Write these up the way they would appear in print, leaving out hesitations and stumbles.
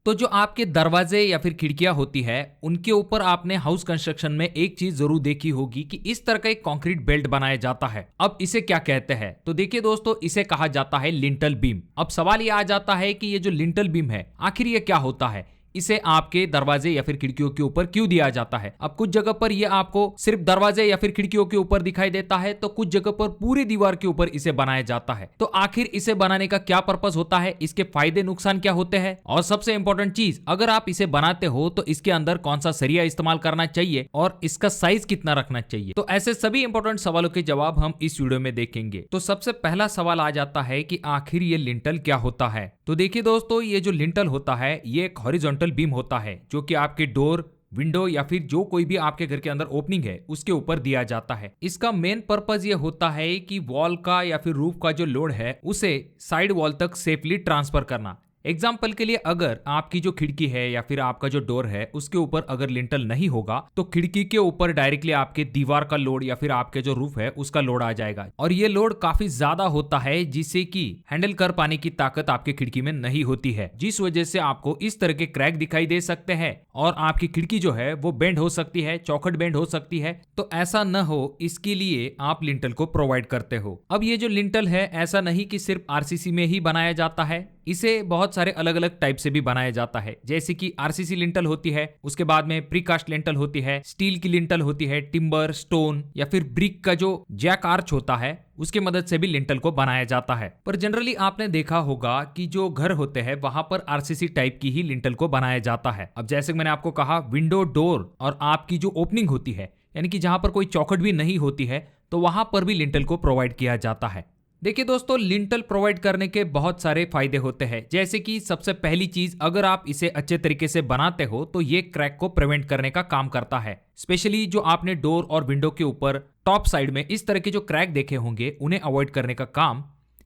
तो जो आपके दरवाजे या फिर खिड़कियां होती है उनके ऊपर आपने हाउस कंस्ट्रक्शन में एक चीज जरूर देखी होगी कि इस तरह का एक कंक्रीट बेल्ट बनाया जाता है। अब इसे क्या कहते हैं? तो देखिए दोस्तों, इसे कहा जाता है लिंटल बीम। अब सवाल ये आ जाता है कि ये जो लिंटल बीम है आखिर ये क्या होता है, इसे आपके दरवाजे या फिर खिड़कियों के ऊपर क्यों दिया जाता है। अब कुछ जगह पर ये आपको सिर्फ दरवाजे या फिर खिड़कियों के ऊपर दिखाई देता है, तो कुछ जगह पर पूरी दीवार के ऊपर इसे बनाया जाता है। तो आखिर इसे बनाने का क्या पर्पस होता है, इसके फायदे नुकसान क्या होते हैं, और सबसे इंपॉर्टेंट चीज, अगर आप इसे बनाते हो तो इसके अंदर कौन सा सरिया इस्तेमाल करना चाहिए और इसका साइज कितना रखना चाहिए। तो ऐसे सभी इंपॉर्टेंट सवालों के जवाब हम इस वीडियो में देखेंगे। तो सबसे पहला सवाल आ जाता है कि आखिर ये लिंटल क्या होता है। तो देखिए दोस्तों, ये जो लिंटल होता है ये एक हॉरिजॉन्टल बीम होता है जो कि आपके डोर, विंडो या फिर जो कोई भी आपके घर के अंदर ओपनिंग है उसके ऊपर दिया जाता है। इसका मेन पर्पस ये होता है कि वॉल का या फिर रूफ का जो लोड है उसे साइड वॉल तक सेफली ट्रांसफर करना। एग्जाम्पल के लिए, अगर आपकी जो खिड़की है या फिर आपका जो डोर है उसके ऊपर अगर लिंटल नहीं होगा तो खिड़की के ऊपर डायरेक्टली आपके दीवार का लोड या फिर आपके जो रूफ है उसका लोड आ जाएगा, और ये लोड काफी ज्यादा होता है जिससे कि हैंडल कर पाने की ताकत आपके खिड़की में नहीं होती है, जिस वजह से आपको इस तरह के क्रैक दिखाई दे सकते हैं और आपकी खिड़की जो है वो बेंड हो सकती है, चौखट बेंड हो सकती है। तो ऐसा न हो इसके लिए आप लिंटल को प्रोवाइड करते हो। अब ये जो लिंटल है ऐसा नहीं कि सिर्फ आरसीसी में ही बनाया जाता है, इसे बहुत सारे अलग अलग टाइप से भी बनाया जाता है। जैसे कि आरसीसी लिंटल होती है, उसके बाद में प्रीकास्ट लिंटल होती है, स्टील की लिंटल होती है, टिम्बर, स्टोन या फिर ब्रिक का जो जैक आर्च होता है उसके मदद से भी लिंटल को बनाया जाता है। पर जनरली आपने देखा होगा कि जो घर होते हैं वहां पर आरसीसी टाइप की ही लिंटल को बनाया जाता है। अब जैसे मैंने आपको कहा, विंडो, डोर और आपकी जो ओपनिंग होती है यानी कि जहां पर कोई चौखट भी नहीं होती है तो वहां पर भी लिंटल को प्रोवाइड किया जाता है। देखिए दोस्तों, लिंटल प्रोवाइड करने के बहुत सारे फायदे होते हैं। जैसे कि सबसे पहली चीज, अगर आप इसे अच्छे तरीके से बनाते हो तो ये क्रैक को प्रिवेंट करने का काम करता है। स्पेशली जो आपने डोर और विंडो के ऊपर टॉप साइड में इस तरह के जो क्रैक देखे होंगे उन्हें अवॉइड करने का काम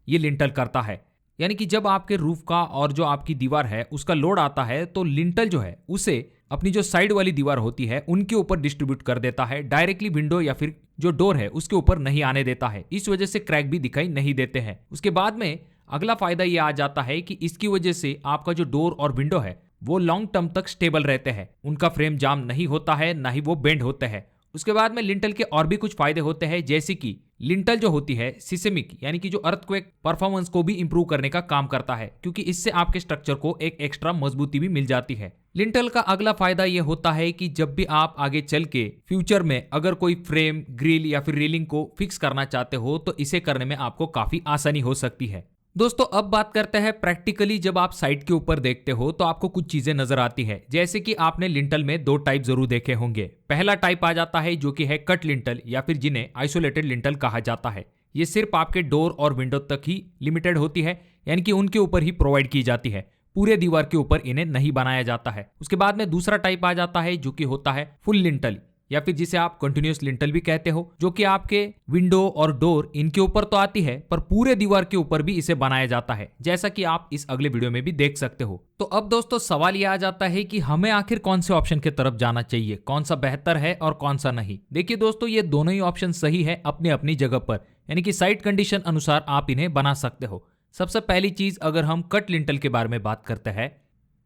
ये लिंटल करता है। यानी कि जब आपके रूफ का और जो आपकी दीवार है उसका लोड आता है तो लिंटल जो है उसे अपनी जो साइड वाली दीवार होती है उनके ऊपर डिस्ट्रीब्यूट कर देता है, डायरेक्टली विंडो या फिर जो डोर है उसके ऊपर नहीं आने देता है। इस वजह से क्रैक भी दिखाई नहीं देते हैं। उसके बाद में अगला फायदा ये आ जाता है कि इसकी वजह से आपका जो डोर और विंडो है वो लॉन्ग टर्म तक स्टेबल रहते हैं, उनका फ्रेम जाम नहीं होता है, ना ही वो बेंड होते हैं। उसके बाद में लिंटल के और भी कुछ फायदे होते हैं, जैसे कि लिंटल जो होती है सिस्मिक यानी कि जो अर्थक्वेक परफॉर्मेंस को भी इंप्रूव करने का काम करता है, क्योंकि इससे आपके स्ट्रक्चर को एक एक्स्ट्रा मजबूती भी मिल जाती है। लिंटल का अगला फायदा यह होता है कि जब भी आप आगे चल के फ्यूचर में अगर कोई फ्रेम, ग्रिल या फिर रेलिंग को फिक्स करना चाहते हो तो इसे करने में आपको काफी आसानी हो सकती है। दोस्तों, अब बात करते हैं प्रैक्टिकली। जब आप साइट के ऊपर देखते हो तो आपको कुछ चीजें नजर आती है। जैसे कि आपने लिंटल में दो टाइप जरूर देखे होंगे। पहला टाइप आ जाता है जो कि है कट लिंटल या फिर जिन्हें आइसोलेटेड लिंटल कहा जाता है। ये सिर्फ आपके डोर और विंडो तक ही लिमिटेड होती है, यानी कि उनके ऊपर ही प्रोवाइड की जाती है, पूरे दीवार के ऊपर इन्हें नहीं बनाया जाता है। उसके बाद में दूसरा टाइप आ जाता है जो कि होता है फुल लिंटल या फिर जिसे आप कंटिन्यूअस लिंटल भी कहते हो, जो कि आपके विंडो और डोर इनके ऊपर तो आती है पर पूरे दीवार के ऊपर भी इसे बनाया जाता है, जैसा कि आप इस अगले वीडियो में भी देख सकते हो। तो अब दोस्तों सवाल यह आ जाता है कि हमें आखिर कौन से ऑप्शन की तरफ जाना चाहिए, कौन सा बेहतर है और कौन सा नहीं। देखिए दोस्तों, ये दोनों ही ऑप्शन सही है अपनी अपनी जगह पर, यानी कि साइट कंडीशन अनुसार आप इन्हें बना सकते हो। सबसे पहली चीज, अगर हम कट लिंटल के बारे में बात करते हैं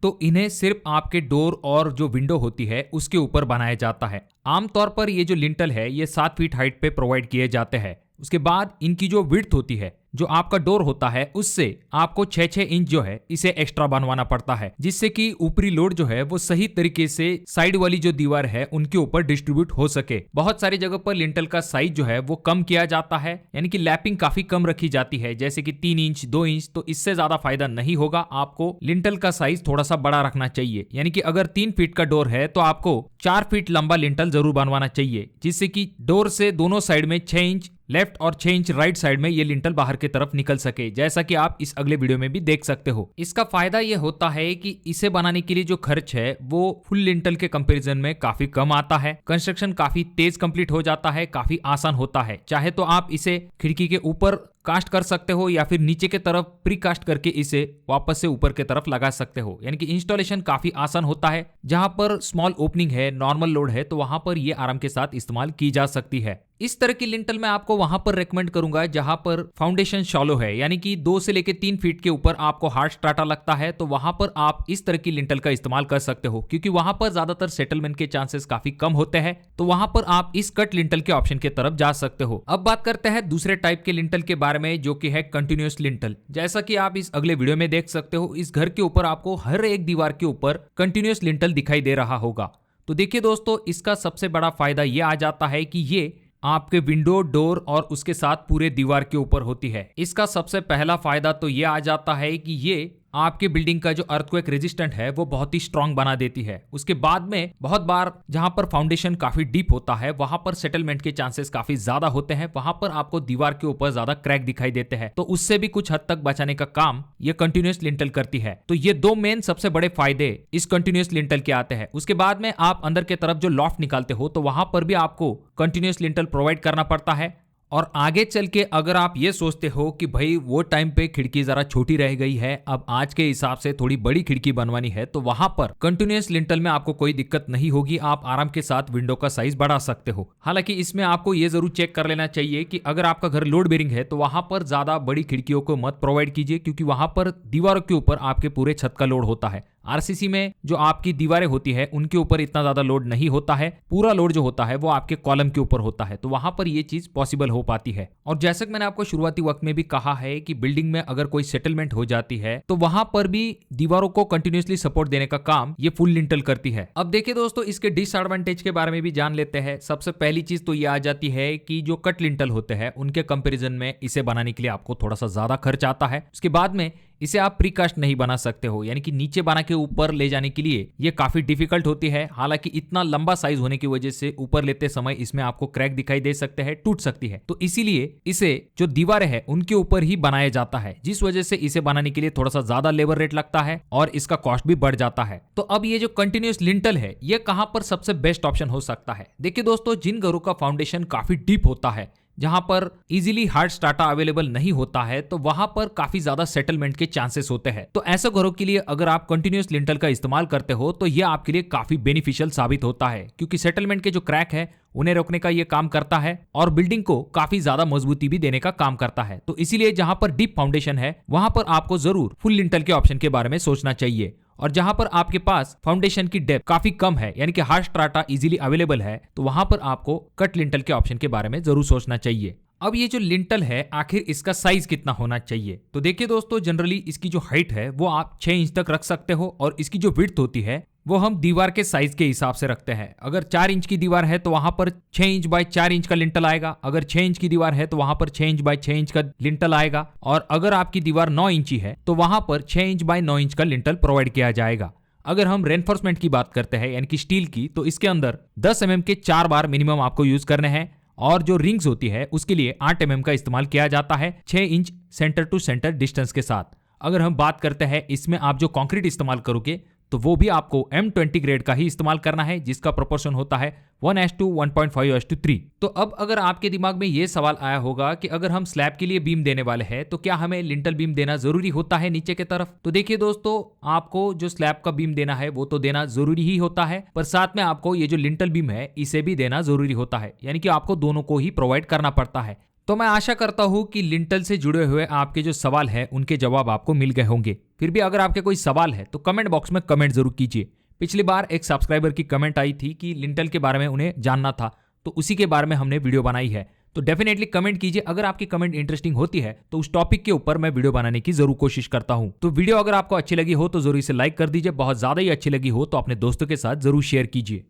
तो इन्हें सिर्फ आपके डोर और जो विंडो होती है उसके ऊपर बनाया जाता है। आमतौर पर ये जो लिंटल है ये 7 फीट हाइट पे प्रोवाइड किए जाते हैं। उसके बाद इनकी जो विड्थ होती है, जो आपका डोर होता है उससे आपको 6-6 इंच जो है इसे एक्स्ट्रा बनवाना पड़ता है, जिससे कि ऊपरी लोड जो है वो सही तरीके से साइड वाली जो दीवार है उनके ऊपर डिस्ट्रीब्यूट हो सके। बहुत सारी जगह पर लिंटल का साइज जो है वो कम किया जाता है, यानी कि लैपिंग काफी कम रखी जाती है, जैसे कि 3 इंच 2 इंच। तो इससे ज्यादा फायदा नहीं होगा, आपको लिंटल का साइज थोड़ा सा बड़ा रखना चाहिए। यानी कि अगर 3 फीट का डोर है तो आपको 4 फीट लंबा लिंटल जरूर बनवाना चाहिए, जिससे कि डोर से दोनों साइड में 6 इंच लेफ्ट और 6 इंच राइट साइड में ये लिंटल बाहर की तरफ निकल सके, जैसा कि आप इस अगले वीडियो में भी देख सकते हो। इसका फायदा ये होता है कि इसे बनाने के लिए जो खर्च है वो फुल लिंटल के कंपैरिजन में काफी कम आता है। कंस्ट्रक्शन काफी तेज कंप्लीट हो जाता है, काफी आसान होता है। चाहे तो आप इसे खिड़की के ऊपर कास्ट कर सकते हो या फिर नीचे की तरफ प्री कास्ट करके इसे वापस से ऊपर की तरफ लगा सकते हो। यानी कि इंस्टॉलेशन काफी आसान होता है। जहां पर स्मॉल ओपनिंग है, नॉर्मल लोड है, तो वहां पर ये आराम के साथ इस्तेमाल की जा सकती है। इस तरह की लिंटल मैं आपको वहां पर रेकमेंड करूंगा जहां पर फाउंडेशन शॉलो है, यानी कि 2 से लेकर 3 फीट के ऊपर आपको हार्ड स्ट्राटा लगता है, तो वहां पर आप इस तरह की लिंटल का इस्तेमाल कर सकते हो, क्योंकि वहां पर ज्यादातर सेटलमेंट के चांसेस काफी कम होते हैं। तो वहां पर आप इस कट लिंटल के ऑप्शन की तरफ जा सकते हो। अब बात करते हैं दूसरे टाइप के लिंटल के बारे में, जो कि है कंटिन्यूअस लिंटल। जैसा कि आप इस अगले वीडियो में देख सकते हो, इस घर के ऊपर आपको हर एक दीवार के ऊपर कंटिन्यूअस लिंटल दिखाई दे रहा होगा। तो देखिए दोस्तों, इसका सबसे बड़ा फायदा ये आ जाता है कि ये आपके विंडो, डोर और उसके साथ पूरे दीवार के ऊपर होती है। इसका सबसे पहला फायदा तो ये आ जाता है कि ये आपके बिल्डिंग का जो अर्थक्वेक रेजिस्टेंट है वो बहुत ही स्ट्रांग बना देती है। उसके बाद में बहुत बार जहां पर फाउंडेशन काफी डीप होता है वहां पर सेटलमेंट के चांसेस काफी ज्यादा होते हैं, वहां पर आपको दीवार के ऊपर ज्यादा क्रैक दिखाई देते हैं, तो उससे भी कुछ हद तक बचाने का काम ये कंटिन्यूअस लिंटल करती है। तो ये 2 मेन सबसे बड़े फायदे इस कंटिन्यूअस लिंटल के आते हैं। उसके बाद में आप अंदर की तरफ जो लॉफ्ट निकालते हो तो वहां पर भी आपको कंटिन्यूअस लिंटल प्रोवाइड करना पड़ता है। और आगे चल के अगर आप ये सोचते हो कि भाई वो टाइम पे खिड़की जरा छोटी रह गई है, अब आज के हिसाब से थोड़ी बड़ी खिड़की बनवानी है, तो वहां पर कंटिन्यूअस लिंटल में आपको कोई दिक्कत नहीं होगी। आप आराम के साथ विंडो का साइज बढ़ा सकते हो। हालांकि इसमें आपको ये जरूर चेक कर लेना चाहिए कि अगर आपका घर लोड बेरिंग है तो वहां पर ज्यादा बड़ी खिड़कियों को मत प्रोवाइड कीजिए, क्योंकि वहां पर दीवारों के ऊपर आपके पूरे छत का लोड होता है। आरसीसी में जो आपकी दीवारें होती है उनके ऊपर इतना ज्यादा लोड नहीं होता है, पूरा लोड जो होता है वो आपके कॉलम के ऊपर होता है, तो वहां पर ये चीज पॉसिबल हो पाती है। और जैसा कि मैंने आपको शुरुआती वक्त में भी कहा है कि बिल्डिंग में अगर कोई सेटलमेंट हो जाती है तो वहां पर भी दीवारों को कंटिन्यूअसली सपोर्ट देने का काम ये फुल लिंटल करती है। अब देखिए दोस्तों, इसके डिसएडवांटेज के बारे में भी जान लेते हैं। सबसे पहली चीज तो ये आ जाती है कि जो कट लिंटल होते हैं उनके कंपेरिजन में इसे बनाने के लिए आपको थोड़ा सा ज्यादा खर्च आता है। उसके बाद में इसे आप प्रीकास्ट नहीं बना सकते हो, यानी कि नीचे बना के ऊपर ले जाने के लिए ये काफी डिफिकल्ट होती है। हालांकि इतना लंबा साइज होने की वजह से ऊपर लेते समय इसमें आपको क्रैक दिखाई दे सकते हैं, टूट सकती है, तो इसीलिए इसे जो दीवारें हैं उनके ऊपर ही बनाया जाता है, जिस वजह से इसे बनाने के लिए थोड़ा सा ज्यादा लेबर रेट लगता है और इसका कॉस्ट भी बढ़ जाता है। तो अब ये जो कंटिन्यूअस लिंटल है ये कहां पर सबसे बेस्ट ऑप्शन हो सकता है? देखिए दोस्तों, जिन घरों का फाउंडेशन काफी डीप होता है, जहां पर इजीली हार्ड स्ट्राटा अवेलेबल नहीं होता है, तो वहां पर काफी ज्यादा सेटलमेंट के चांसेस होते हैं। तो ऐसे घरों के लिए अगर आप कंटिन्यूअस लिंटल का इस्तेमाल करते हो तो यह आपके लिए काफी बेनिफिशियल साबित होता है, क्योंकि सेटलमेंट के जो क्रैक है उन्हें रोकने का यह काम करता है और बिल्डिंग को काफी ज्यादा मजबूती भी देने का काम करता है। तो इसीलिए जहां पर डीप फाउंडेशन है वहां पर आपको जरूर फुल लिंटल के ऑप्शन के बारे में सोचना चाहिए। और जहां पर आपके पास फाउंडेशन की डेप्थ काफी कम है, यानी कि हार्ड स्ट्राटा इजीली अवेलेबल है, तो वहां पर आपको कट लिंटल के ऑप्शन के बारे में जरूर सोचना चाहिए। अब ये जो लिंटल है आखिर इसका साइज कितना होना चाहिए? तो देखिए दोस्तों, जनरली इसकी जो हाइट है वो आप 6 इंच तक रख सकते हो और इसकी जो विड्थ होती है वो हम दीवार के साइज के हिसाब से रखते हैं। अगर 4 इंच की दीवार है तो वहां पर 6 इंच बाय 4 इंच का लिंटल आएगा। अगर 6 इंच की दीवार है तो वहां पर 6 इंच बाय 6 इंच का लिंटल आएगा। और अगर आपकी दीवार 9 इंची है तो वहां पर 6 इंच बाय 9 इंच का लिंटल प्रोवाइड किया जाएगा। अगर हम रेनफोर्समेंट की बात करते हैं, यानी कि स्टील की, तो इसके अंदर 10 mm के 4 बार मिनिमम आपको यूज करने हैं। और जो रिंग्स होती है उसके लिए 8 mm का इस्तेमाल किया जाता है 6 inch center to center distance के साथ। अगर हम बात करते हैं इसमें आप जो कंक्रीट इस्तेमाल करोगे तो वो भी आपको M20 ग्रेड का ही इस्तेमाल करना है, जिसका प्रोपोर्शन होता है 1:1 1.5:3। तो अब अगर आपके दिमाग में ये सवाल आया होगा कि अगर हम स्लैब के लिए बीम देने वाले हैं तो क्या हमें लिंटल बीम देना जरूरी होता है नीचे की तरफ? तो देखिए दोस्तों, आपको जो स्लैब का बीम देना है वो तो देना जरूरी ही होता है, पर साथ में आपको ये जो लिंटल बीम है इसे भी देना जरूरी होता है, यानी कि आपको दोनों को ही प्रोवाइड करना पड़ता है। तो मैं आशा करता हूं कि लिंटल से जुड़े हुए आपके जो सवाल है उनके जवाब आपको मिल गए होंगे। फिर भी अगर आपके कोई सवाल है तो कमेंट बॉक्स में कमेंट जरूर कीजिए। पिछली बार एक सब्सक्राइबर की कमेंट आई थी कि लिंटल के बारे में उन्हें जानना था, तो उसी के बारे में हमने वीडियो बनाई है। तो डेफिनेटली कमेंट कीजिए। अगर आपकी कमेंट इंटरेस्टिंग होती है तो उस टॉपिक के ऊपर मैं वीडियो बनाने की जरूर कोशिश करता हूं। तो वीडियो अगर आपको अच्छी लगी हो तो जरूर इसे लाइक कर दीजिए। बहुत ज्यादा ही अच्छी लगी हो तो अपने दोस्तों के साथ जरूर शेयर कीजिए।